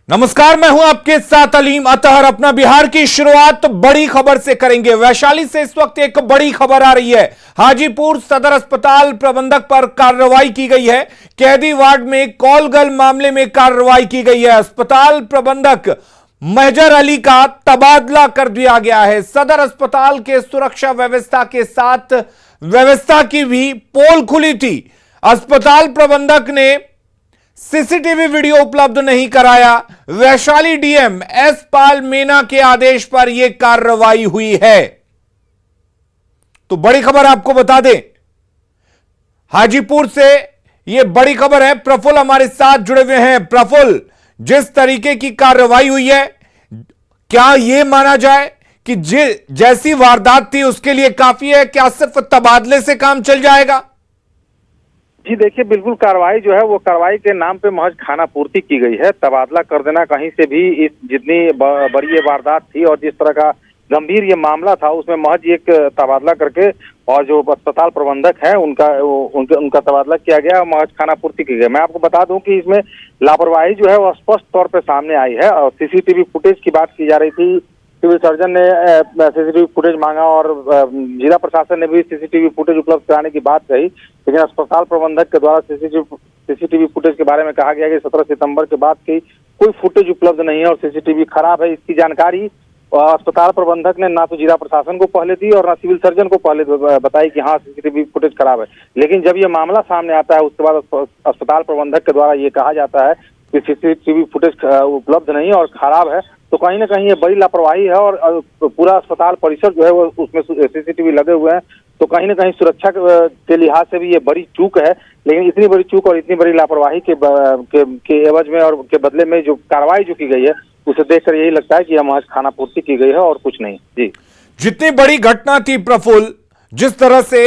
नमस्कार, मैं हूं आपके साथ अलीम अतहर। अपना बिहार की शुरुआत बड़ी खबर से करेंगे। वैशाली से इस वक्त एक बड़ी खबर आ रही है। हाजीपुर सदर अस्पताल प्रबंधक पर कार्रवाई की गई है। कैदी वार्ड में कॉल गर्ल मामले में कार्रवाई की गई है। अस्पताल प्रबंधक महजर अली का तबादला कर दिया गया है। सदर अस्पताल के सुरक्षा व्यवस्था के साथ व्यवस्था की भी पोल खुली थी। अस्पताल प्रबंधक ने सीसीटीवी वीडियो उपलब्ध नहीं कराया। वैशाली डीएम एस पाल मीना के आदेश पर यह कार्रवाई हुई है। तो बड़ी खबर आपको बता दें, हाजीपुर से यह बड़ी खबर है। प्रफुल्ल हमारे साथ जुड़े हुए हैं। प्रफुल्ल, जिस तरीके की कार्रवाई हुई है, क्या यह माना जाए कि जैसी वारदात थी उसके लिए काफी है? क्या सिर्फ तबादले से काम चल जाएगा? जी देखिए, बिल्कुल कार्रवाई जो है वो कार्रवाई के नाम पे महज खाना पूर्ति की गई है। तबादला कर देना कहीं से भी, इस जितनी बड़ी ये वारदात थी और जिस तरह का गंभीर ये मामला था, उसमें महज एक तबादला करके और जो अस्पताल प्रबंधक है उनका तबादला किया गया, महज खाना पूर्ति की गई। मैं आपको बता दूं कि इसमें लापरवाही जो है वो स्पष्ट तौर पे सामने आई है। और सीसीटीवी फुटेज की बात की जा रही थी। सिविल सर्जन ने सीसीटीवी फुटेज मांगा और जिला प्रशासन ने भी सीसीटीवी फुटेज उपलब्ध कराने की बात कही, लेकिन अस्पताल प्रबंधक के द्वारा सीसीटीवी फुटेज के बारे में कहा गया कि 17 सितंबर के बाद की कोई फुटेज उपलब्ध नहीं है और सीसीटीवी खराब है। इसकी जानकारी अस्पताल प्रबंधक ने ना तो जिला प्रशासन को पहले दी और ना सिविल सर्जन को पहले बताई कि हाँ सीसीटीवी फुटेज खराब है। लेकिन जब ये मामला सामने आता है उसके बाद अस्पताल प्रबंधक के द्वारा ये कहा जाता है कि सीसीटीवी फुटेज उपलब्ध नहीं है और खराब है, तो कहीं ना कहीं ये बड़ी लापरवाही है। और पूरा अस्पताल परिसर जो है वो उसमें सीसीटीवी लगे हुए हैं, तो कहीं ना कहीं सुरक्षा के लिहाज से भी ये बड़ी चूक है। लेकिन इतनी बड़ी चूक और इतनी बड़ी लापरवाही के एवज में और के बदले में जो कार्रवाई जो की गई है, उसे देखकर यही लगता है कि यह खाना पूर्ति की गई है और कुछ नहीं। जी, जितनी बड़ी घटना थी प्रफुल्ल, जिस तरह से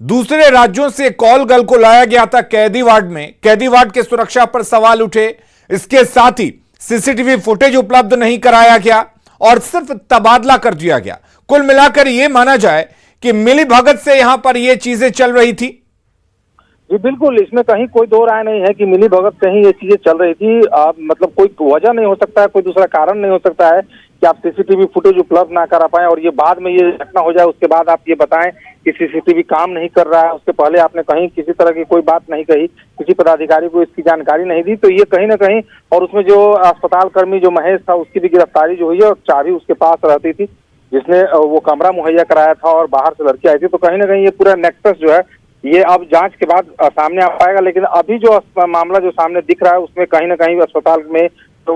दूसरे राज्यों से कॉल गर्ल को लाया गया था कैदी वार्ड में, कैदी वार्ड के सुरक्षा पर सवाल उठे। इसके साथ ही सीसीटीवी फुटेज उपलब्ध नहीं कराया गया और सिर्फ तबादला कर दिया गया। कुल मिलाकर यह माना जाए कि मिली भगत से यहां पर यह चीजें चल रही थी। जी बिल्कुल, इसमें कहीं कोई दो राय नहीं है कि मिली भगत से ही ये चीजें चल रही थी। मतलब कोई वजह नहीं हो सकता है, कोई दूसरा कारण नहीं हो सकता है कि आप सीसीटीवी फुटेज उपलब्ध ना करा पाए और ये बाद में ये घटना हो जाए, उसके बाद आप ये बताएं कि सीसीटीवी काम नहीं कर रहा है। उसके पहले आपने कहीं किसी तरह की कोई बात नहीं कही, किसी पदाधिकारी को इसकी जानकारी नहीं दी, तो ये कहीं ना कहीं, और उसमें जो अस्पताल कर्मी जो महेश था उसकी भी गिरफ्तारी जो हुई है और चाबी उसके पास रहती थी जिसने वो कमरा मुहैया कराया था और बाहर से लड़की आई थी। तो कहीं ना कहीं ये पूरा नेक्सस जो है ये अब जांच के बाद सामने आ पाएगा। लेकिन अभी जो मामला जो सामने दिख रहा है उसमें कहीं ना कहीं अस्पताल में तो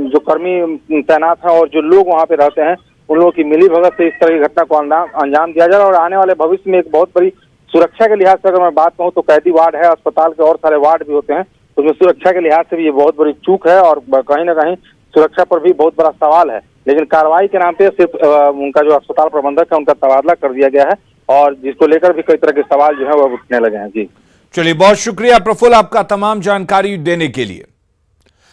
जो कर्मी तैनात हैं और जो लोग वहाँ पे रहते हैं उन लोगों की मिली भगत से इस तरह की घटना को अंजाम दिया जा रहा है। और आने वाले भविष्य में एक बहुत बड़ी सुरक्षा के लिहाज से अगर मैं बात कहूँ तो कैदी वार्ड है, अस्पताल के और सारे वार्ड भी होते हैं, तो उसमें सुरक्षा के लिहाज से भी ये बहुत बड़ी चूक है और कहीं ना कहीं सुरक्षा पर भी बहुत बड़ा सवाल है। लेकिन कार्रवाई के नाम पे सिर्फ उनका जो अस्पताल प्रबंधक है उनका तबादला कर दिया गया है और जिसको लेकर भी कई तरह के सवाल जो है वो उठने लगे हैं। जी चलिए, बहुत शुक्रिया प्रफुल्ल आपका तमाम जानकारी देने के लिए।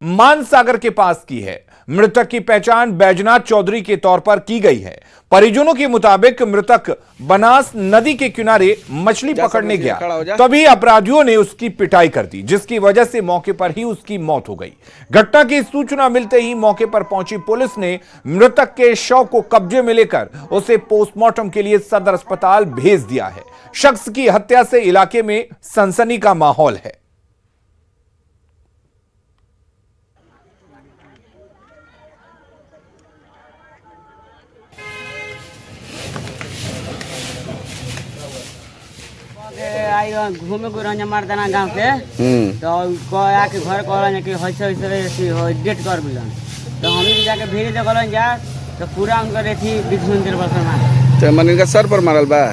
मानसागर के पास की है। मृतक की पहचान बैजनाथ चौधरी के तौर पर की गई है। परिजनों के मुताबिक मृतक बनास नदी के किनारे मछली पकड़ने गया, तभी अपराधियों ने उसकी पिटाई कर दी, जिसकी वजह से मौके पर ही उसकी मौत हो गई। घटना की सूचना मिलते ही मौके पर पहुंची पुलिस ने मृतक के शव को कब्जे में लेकर उसे पोस्टमार्टम के लिए सदर अस्पताल भेज दिया है। शख्स की हत्या से इलाके में सनसनी का माहौल है। आई घूमे को रंजा मारदाना गांव से तो आके घर कहलन कि होइसे डेट कर बिलन, तो हम जाके भीड़ देखलन जा तो पूरा उनका रेथी बिछुंदर पर मार, तो मन इनका सर पर मारल बा,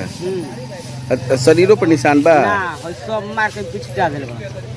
शरीरों पर निशान बा ना हो सब मार के पीछे जा देल बा।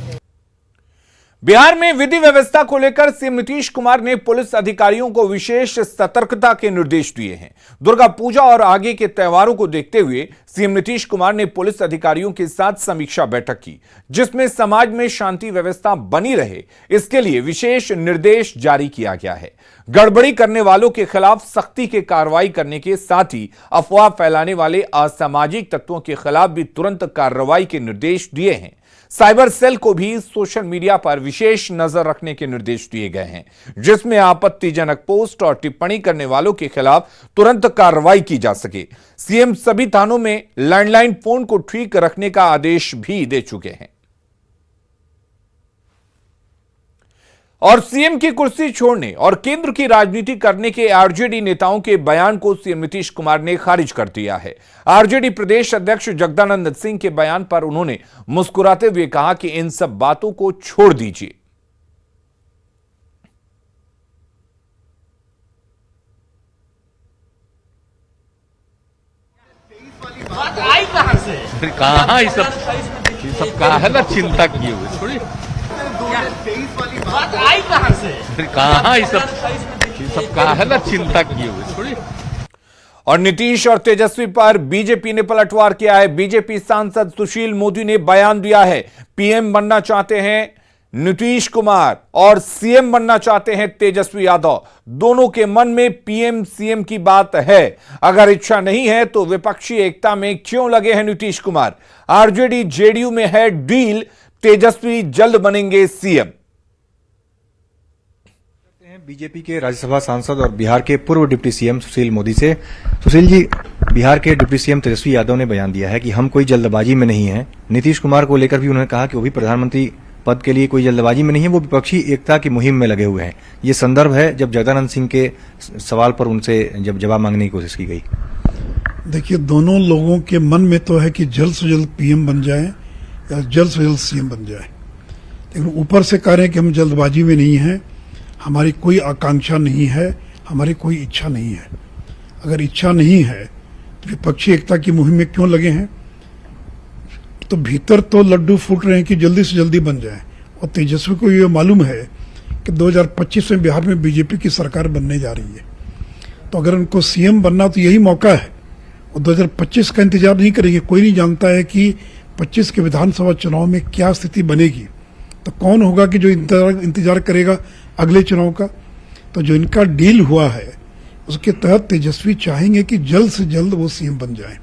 बिहार में विधि व्यवस्था को लेकर सीएम नीतीश कुमार ने पुलिस अधिकारियों को विशेष सतर्कता के निर्देश दिए हैं। दुर्गा पूजा और आगे के त्योहारों को देखते हुए सीएम नीतीश कुमार ने पुलिस अधिकारियों के साथ समीक्षा बैठक की, जिसमें समाज में शांति व्यवस्था बनी रहे इसके लिए विशेष निर्देश जारी किया गया है। गड़बड़ी करने वालों के खिलाफ सख्ती के कार्रवाई करने के साथ ही अफवाह फैलाने वाले असामाजिक तत्वों के खिलाफ भी तुरंत कार्रवाई के निर्देश दिए हैं। साइबर सेल को भी सोशल मीडिया पर विशेष नजर रखने के निर्देश दिए गए हैं, जिसमें आपत्तिजनक पोस्ट और टिप्पणी करने वालों के खिलाफ तुरंत कार्रवाई की जा सके। सीएम सभी थानों में लैंडलाइन फोन को ठीक रखने का आदेश भी दे चुके हैं। और सीएम की कुर्सी छोड़ने और केंद्र की राजनीति करने के आरजेडी नेताओं के बयान को सीएम नीतीश कुमार ने खारिज कर दिया है। आरजेडी प्रदेश अध्यक्ष जगदानंद सिंह के बयान पर उन्होंने मुस्कुराते हुए कहा कि इन सब बातों को छोड़ दीजिए। बात आई कहां से? फिर कहाँ ये सब काहे ना चिंता किए हुए थोड़ी बात आई कहां से? फिर कहाँ ये सब काहे ना चिंता किए हुए थोड़ी। और नीतीश और तेजस्वी पर बीजेपी ने पलटवार किया है। बीजेपी सांसद सुशील मोदी ने बयान दिया है, पीएम बनना चाहते हैं नीतीश कुमार और सीएम बनना चाहते हैं तेजस्वी यादव। दोनों के मन में पीएम सीएम की बात है। अगर इच्छा नहीं है तो विपक्षी एकता में क्यों लगे हैं नीतीश कुमार? आरजेडी जेडीयू में है डील, तेजस्वी जल्द बनेंगे सीएम। बीजेपी के राज्यसभा सांसद और बिहार के पूर्व डिप्टी सीएम सुशील मोदी से। सुशील जी, बिहार के डिप्टी सीएम तेजस्वी यादव ने बयान दिया है कि हम कोई जल्दबाजी में नहीं हैं। नीतीश कुमार को लेकर भी उन्होंने कहा कि वो भी प्रधानमंत्री पद के लिए कोई जल्दबाजी में नहीं है, वो विपक्षी एकता की मुहिम में लगे हुए हैं। ये संदर्भ है जब जगदानंद सिंह के सवाल पर उनसे जब जवाब मांगने की कोशिश की गई। देखिए, दोनों लोगों के मन में तो है कि जल्द से जल्द पीएम बन जाए या जल्द से जल्द सीएम बन जाए, लेकिन ऊपर से कह रहे हैं कि हम जल्दबाजी में नहीं हैं, हमारी कोई आकांक्षा नहीं है, हमारी कोई इच्छा नहीं है। अगर इच्छा नहीं है तो विपक्षी एकता की मुहिम में क्यों लगे हैं? तो भीतर तो लड्डू फूट रहे हैं कि जल्दी से जल्दी बन जाए। और तेजस्वी को ये मालूम है कि 2025 में बिहार में बीजेपी की सरकार बनने जा रही है, तो अगर उनको सीएम बनना तो यही मौका है। वो 2025 का इंतजार नहीं करेंगे। कोई नहीं जानता है कि 25 के विधानसभा चुनाव में क्या स्थिति बनेगी, तो कौन होगा कि जो इंतजार करेगा अगले चुनाव का। तो जो इनका डील हुआ है उसके तहत तेजस्वी चाहेंगे कि जल्द से जल्द वो सीएम बन जाए,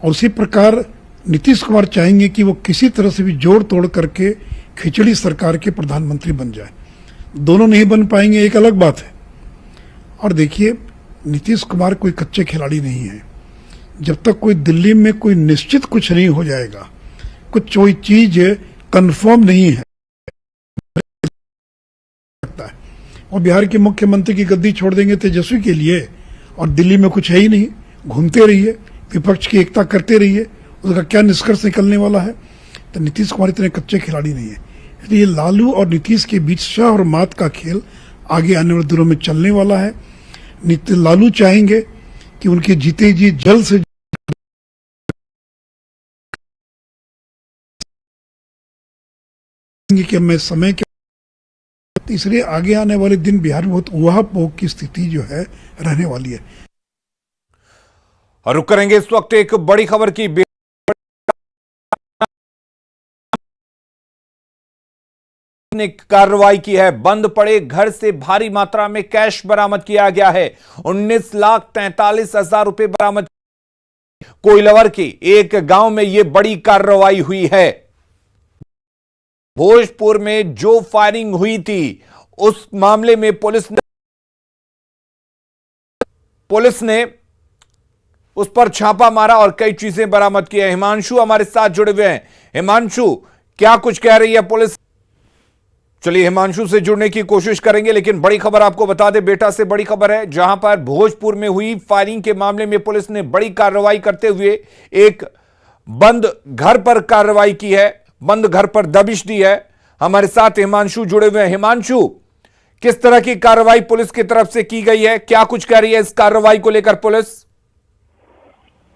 और उसी प्रकार नीतीश कुमार चाहेंगे कि वो किसी तरह से भी जोड़ तोड़ करके खिचड़ी सरकार के प्रधानमंत्री बन जाए। दोनों नहीं बन पाएंगे, एक अलग बात है। और देखिए, नीतीश कुमार कोई कच्चे खिलाड़ी नहीं है। जब तक कोई दिल्ली में कोई निश्चित कुछ नहीं हो जाएगा, कुछ कोई चीज कंफर्म नहीं है, और बिहार के मुख्यमंत्री की गद्दी छोड़ देंगे तेजस्वी के लिए, और दिल्ली में कुछ है ही नहीं, घूमते रहिए, विपक्ष की एकता करते रहिए, उसका क्या निष्कर्ष निकलने वाला है? तो नीतीश कुमार इतने कच्चे खिलाड़ी नहीं है। इसलिए लालू और नीतीश के बीच शाह और मात का खेल आगे आने वाले दिनों में चलने वाला है। लालू चाहेंगे कि उनके जीते जी जल्द से कि मैं समय के, इसलिए आगे आने वाले दिन बिहार में बहुत उहापोह की स्थिति जो है रहने वाली है। और रुक करेंगे इस वक्त एक बड़ी खबर की। ने कार्रवाई की है। बंद पड़े घर से भारी मात्रा में कैश बरामद किया गया है। 19,43,000 रुपए बरामद। कोइलवर के एक गांव में यह बड़ी कार्रवाई हुई है। भोजपुर में जो फायरिंग हुई थी उस मामले में पुलिस ने उस पर छापा मारा और कई चीजें बरामद की है। हिमांशु हमारे साथ जुड़े हुए हैं। हिमांशु, क्या कुछ कह रही है पुलिस? चलिए हिमांशु से जुड़ने की कोशिश करेंगे, लेकिन बड़ी खबर आपको बता दें, बेटा से बड़ी खबर है, जहां पर भोजपुर में हुई फायरिंग के मामले में पुलिस ने बड़ी कार्रवाई करते हुए एक बंद घर पर कार्रवाई की है, बंद घर पर दबिश दी है। हमारे साथ हिमांशु जुड़े हुए हैं। हिमांशु, किस तरह की कार्रवाई पुलिस की तरफ से की गई है, क्या कुछ कह रही है इस कार्रवाई को लेकर पुलिस?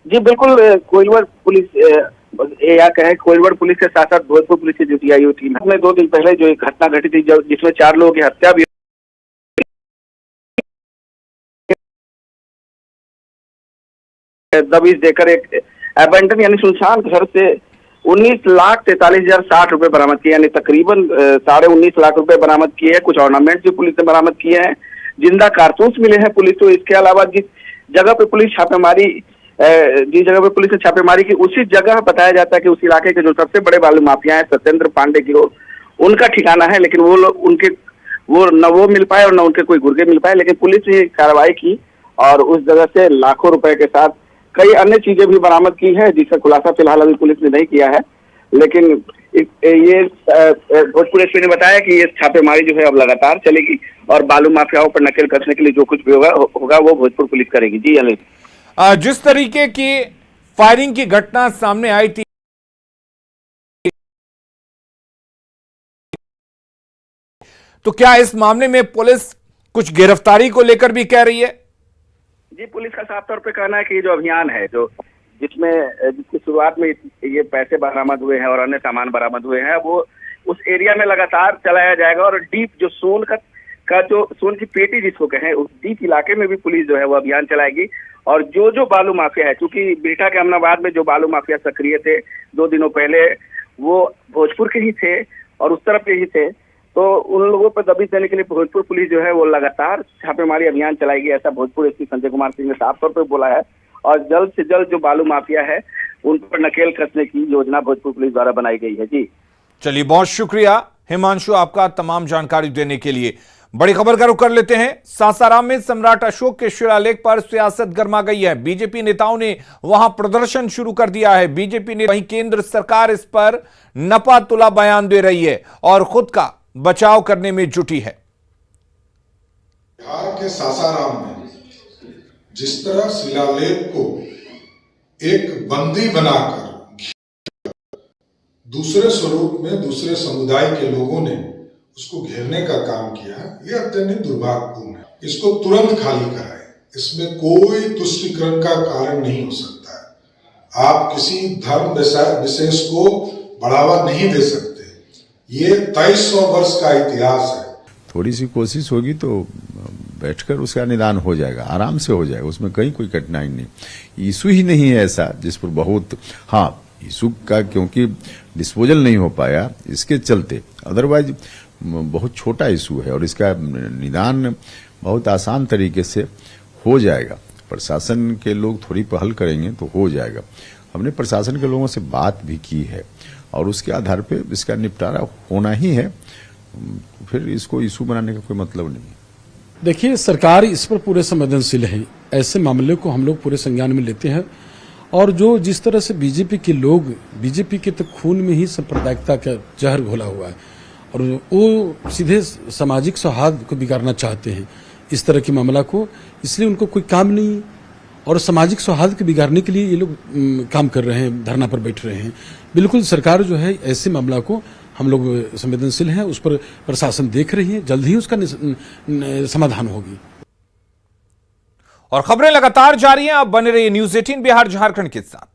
जी बिल्कुल, कोइलवर पुलिस या कहें कोइलवर पुलिस के साथ साथ भोजपुर पुलिस की ड्यूटी आई हुई थी। हमने 2 दिन पहले जो एक घटना घटी थी जिसमें 4 लोगों की हत्या भी दबिश देकर एक एबेंडन यानी सुनसान घर से 19,43,060 रुपए बरामद किए, यानी तकरीबन 19.5 लाख रुपए बरामद किए हैं। कुछ ऑर्नामेंट भी पुलिस ने बरामद किए हैं। जिंदा कारतूस मिले हैं पुलिस को। इसके अलावा जिस जगह पे पुलिस छापेमारी जिस जगह पे पुलिस ने छापेमारी की उसी जगह बताया जाता है कि उस इलाके के जो सबसे बड़े बालू माफिया है सत्येंद्र पांडे गिरोह, उनका ठिकाना है। लेकिन वो लोग उनके वो न वो मिल पाए और न उनके कोई गुर्गे मिल पाए। लेकिन पुलिस ने कार्रवाई की और उस जगह से लाखों रुपए के साथ कई अन्य चीजें भी बरामद की है, जिसका खुलासा फिलहाल अभी पुलिस ने नहीं किया है। लेकिन ये भोजपुर एसपी ने बताया कि ये छापेमारी जो है अब लगातार चलेगी और बालू माफियाओं पर नकेल कसने के लिए जो कुछ भी होगा वो भोजपुर पुलिस करेगी। जी अनिल, जिस तरीके की फायरिंग की घटना सामने आई थी, तो क्या इस मामले में पुलिस कुछ गिरफ्तारी को लेकर भी कह रही है? जी, पुलिस का साफ तौर पे कहना है कि ये जो अभियान है जिसकी शुरुआत में ये पैसे बरामद हुए हैं और अन्य सामान बरामद हुए हैं, वो उस एरिया में लगातार चलाया जाएगा और डीप जो सोन का जो सोन की पेटी जिसको कहें, उस डीप इलाके में भी पुलिस जो है वो अभियान चलाएगी। और जो बालू माफिया है, क्योंकि बिहटा के अमनाबाद में जो बालू माफिया सक्रिय थे 2 दिनों पहले, वो भोजपुर के ही थे और उस तरफ के ही थे, तो उन लोगों पर दबिश देने के लिए भोजपुर पुलिस जो है वो लगातार छापेमारी अभियान चलाएगी, ऐसा भोजपुर एसपी संजय कुमार सिंह ने साफ तौर पर बोला है। और जल्द से जल्द जो बालू माफिया है उन पर नकेल कसने की योजना भोजपुर पुलिस द्वारा बनाई गई है। जी चलिए, बहुत शुक्रिया हिमांशु आपका तमाम जानकारी देने के लिए। बड़ी खबर का रुख कर लेते हैं। सासाराम में सम्राट अशोक के शिलालेख पर सियासत गर्मा गई है। बीजेपी नेताओं ने वहां प्रदर्शन शुरू कर दिया है। बीजेपी ने वहीं केंद्र सरकार इस पर नपा तुला बयान दे रही है और खुद का बचाव करने में जुटी है। बिहार के सासाराम में जिस तरह शिलालेख को एक बंदी बनाकर दूसरे स्वरूप में दूसरे समुदाय के लोगों ने उसको घेरने का काम किया है, यह अत्यंत दुर्भाग्यपूर्ण है। इसको तुरंत खाली कराएं। इसमें कोई तुष्टीकरण का कारण नहीं हो सकता है। आप किसी धर्म विशेष को बढ़ावा नहीं दे सकते। ये 2300 वर्ष का इतिहास है। थोड़ी सी कोशिश होगी तो बैठकर उसका निदान हो जाएगा, आराम से हो जाएगा, उसमें कहीं कोई कठिनाई नहीं। इशू ही नहीं है ऐसा जिस पर बहुत, हाँ इशू का क्योंकि डिस्पोजल नहीं हो पाया इसके चलते, अदरवाइज बहुत छोटा इशू है और इसका निदान बहुत आसान तरीके से हो जाएगा। प्रशासन के लोग थोड़ी पहल करेंगे तो हो जाएगा। हमने प्रशासन के लोगों से बात भी की है और उसके आधार पे इसका निपटारा होना ही है, फिर इसको इशू बनाने का कोई मतलब नहीं। देखिए, सरकार इस पर पूरे संवेदनशील है। ऐसे मामले को हम लोग पूरे संज्ञान में लेते हैं और जो जिस तरह से बीजेपी के लोग, बीजेपी के तो खून में ही सांप्रदायिकता का जहर घोला हुआ है और वो सीधे सामाजिक सौहार्द को बिगाड़ना चाहते हैं इस तरह के मामला को, इसलिए उनको कोई काम नहीं और सामाजिक सौहार्द को बिगाड़ने के लिए ये लोग काम कर रहे हैं, धरना पर बैठ रहे हैं। बिल्कुल सरकार जो है ऐसे मामला को, हम लोग संवेदनशील हैं, उस पर प्रशासन देख रही है, जल्द ही उसका समाधान होगी। और खबरें लगातार जारी हैं। आप बने रहिए न्यूज़ 18 बिहार झारखंड के साथ।